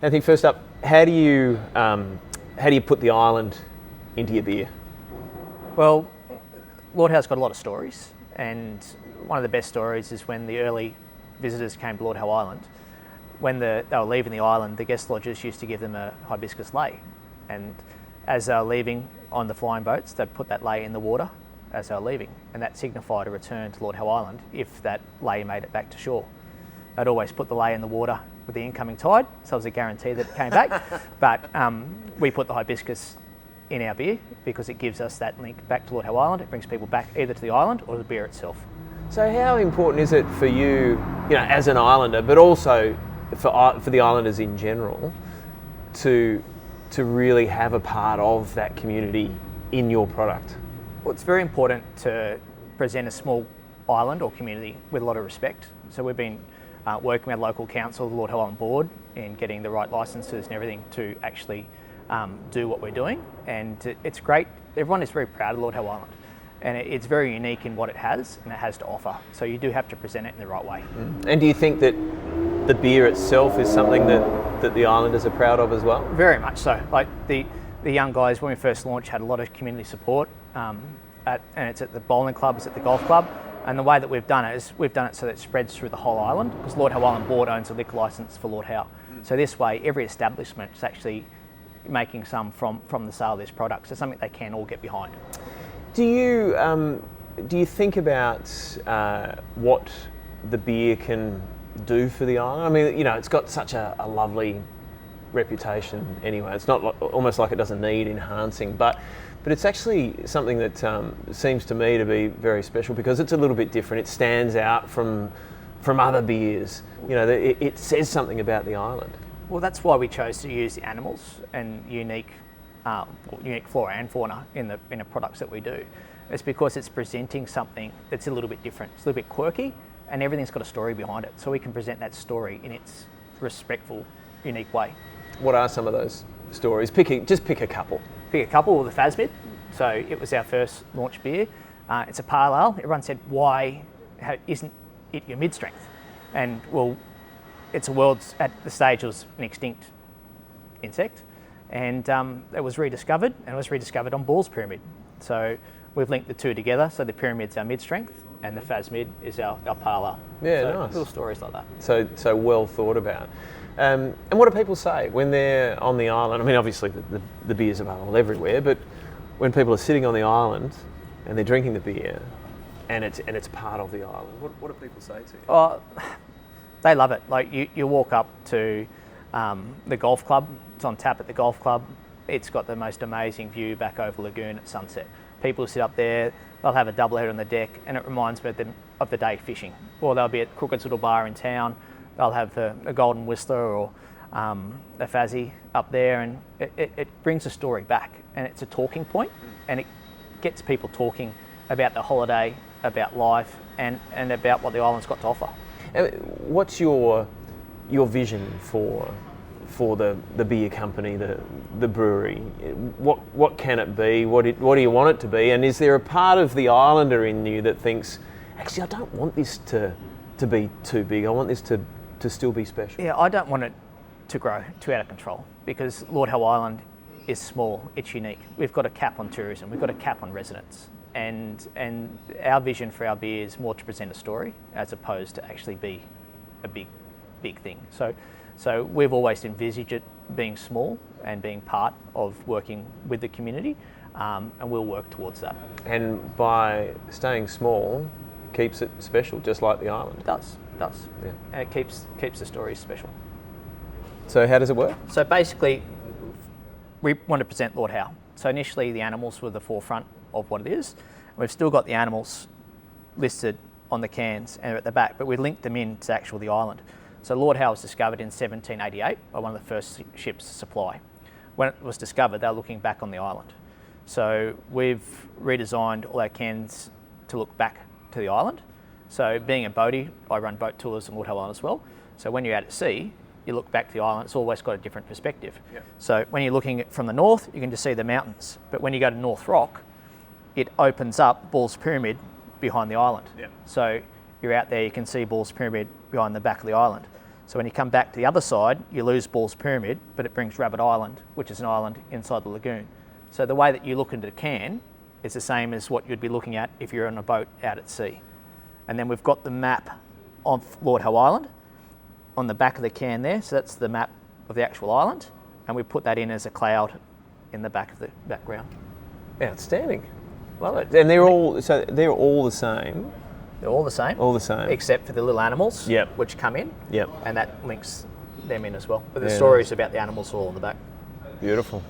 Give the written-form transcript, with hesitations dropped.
I think first up, how do you put the island into your beer? Well, Lord Howe's got a lot of stories, and one of the best stories is when the early visitors came to Lord Howe Island. When they were leaving the island, the guest lodgers used to give them a hibiscus lei, and as they were leaving on the flying boats, they'd put that lei in the water as they were leaving, and that signified a return to Lord Howe Island if that lei made it back to shore. They'd always put the lei in the water with the incoming tide, so it was a guarantee that it came back. But we put the hibiscus in our beer because it gives us that link back to Lord Howe Island. It brings people back either to the island or to the beer itself. So how important is it for you, as an islander, but also for the islanders in general, to really have a part of that community in your product? Well, it's very important to present a small island or community with a lot of respect. So we've been working with local council, the Lord Howe Island Board, in getting the right licences and everything to actually do what we're doing. And it's great. Everyone is very proud of Lord Howe Island. And it's very unique in what it has and it has to offer. So you do have to present it in the right way. And do you think that the beer itself is something that the islanders are proud of as well? Very much so. Like the young guys, when we first launched, had a lot of community support. And it's at the bowling club, it's at the golf club. And the way that we've done it is we've done it so that it spreads through the whole island, because Lord Howe Island Board owns a liquor licence for Lord Howe. So this way, every establishment is actually making some from the sale of this product. So something they can all get behind. Do you think about what the beer can do for the island? I mean, it's got such a lovely reputation anyway. It's not almost like it doesn't need enhancing, but it's actually something that seems to me to be very special because it's a little bit different. It stands out from other beers. It says something about the island. Well, that's why we chose to use the animals and unique flora and fauna in the products that we do. It's because it's presenting something that's a little bit different. It's a little bit quirky, and everything's got a story behind it. So we can present that story in its respectful, unique way. What are some of those stories? Just pick a couple. Pick a couple. The Phasmid. So it was our first launch beer. It's a pale ale. Everyone said, why isn't it your mid-strength? And well, it's at the stage it was an extinct insect. And it was rediscovered, and it was rediscovered on Ball's Pyramid. So we've linked the two together. So the Pyramid's our mid-strength, and the Phasmid is our pale ale. Yeah, so nice. Little stories like that. So well thought about. And what do people say when they're on the island? I mean, obviously the beer's available everywhere, but when people are sitting on the island and they're drinking the beer, and it's part of the island, what do people say to you? Oh, they love it. Like you walk up to the golf club. It's on tap at the golf club. It's got the most amazing view back over Lagoon at sunset. People sit up there, they'll have a doubleheader on the deck, and it reminds me of the day fishing. Or they'll be at Crooked's little bar in town, they'll have a Golden Whistler or a Fazzy up there, and it brings a story back, and it's a talking point, and it gets people talking about the holiday, about life, and about what the island's got to offer. What's your vision for the beer company, the brewery? What can it be? What do you want it to be? And is there a part of the islander in you that thinks, actually, I don't want this to be too big. I want this to still be special? Yeah, I don't want it to grow too out of control, because Lord Howe Island is small. It's unique. We've got a cap on tourism. We've got a cap on residents. And our vision for our beer is more to present a story as opposed to actually be a big thing. So we've always envisaged it being small and being part of working with the community, and we'll work towards that. And by staying small, keeps it special, just like the island. It does. Yeah. And it keeps the stories special. So how does it work? So basically, we want to present Lord Howe. So initially, the animals were the forefront of what it is. We've still got the animals listed on the cans and at the back, but we linked them in to the island. So Lord Howe was discovered in 1788 by one of the first ships to supply. When it was discovered, they were looking back on the island. So we've redesigned all our cans to look back to the island. So being a boatie, I run boat tours on Lord Howe Island as well. So when you're out at sea, you look back to the island, it's always got a different perspective. Yep. So when you're looking from the north, you can just see the mountains. But when you go to North Rock, it opens up Ball's Pyramid behind the island. Yep. So you're out there, you can see Ball's Pyramid behind the back of the island. So when you come back to the other side, you lose Ball's Pyramid, but it brings Rabbit Island, which is an island inside the lagoon. So the way that you look into the can is the same as what you'd be looking at if you're on a boat out at sea. And then we've got the map of Lord Howe Island on the back of the can there. So that's the map of the actual island. And we put that in as a cloud in the back of the background. Outstanding. Love it. And they're all the same. They're all the same. All the same. Except for the little animals, Yep. which come in. Yep. And that links them in as well. But the Yeah, stories about the animals are all in the back. Beautiful.